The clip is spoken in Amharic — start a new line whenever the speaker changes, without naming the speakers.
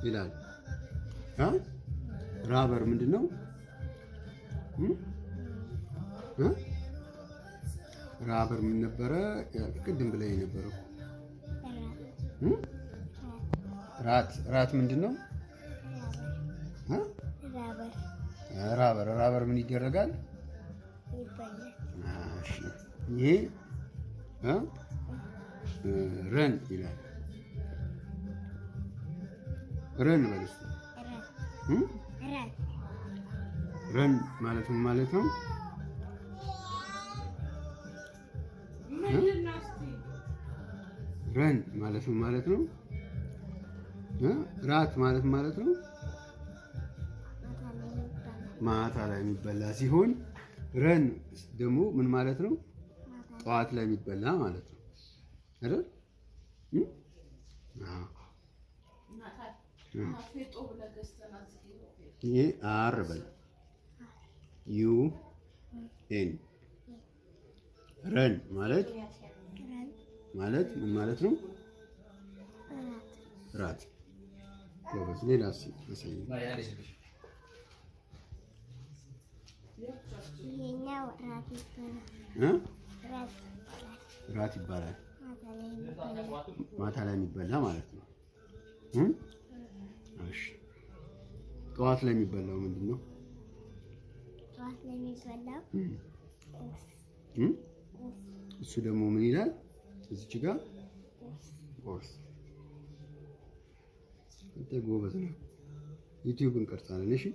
ይላል። ራበር ምንድነው? ራበር ምን ነበረ? ቅድም ብለህ የነበረው ራት ምንድነው? ራበር ምን ይደረጋል? እሺ ይሄ ረን ይላል። ረን ማለት ረን ማለት ምን ማለት ነው? ረን ማለት ምን ማለት ነው? ራት ማለት ነው? ማታ ላይ የሚበላ ሲሆን ረን ደግሞ ምን ማለት ነው? ጠዋት ላይ የሚበላ ማለት ነው አይደል? ይሄ አር በል ዩ ኤን ረን ማለት ምን ማለት ነው? ራት ጎበዝ። ሌላ አሳየኝ። ራት ይባላል። ማታ ላይ የሚበላ ማለት ነው። እሺ ጠዋት ላይ የሚበላው ምንድን ነው?
ጠዋት ላይ የሚበላው
እሱ ደግሞ ምን ይላል? እዚች ጋር ቁርስ። አንተ ጎበዝ ነው። ዩቲዩብ እንቀርጻለን። እሺ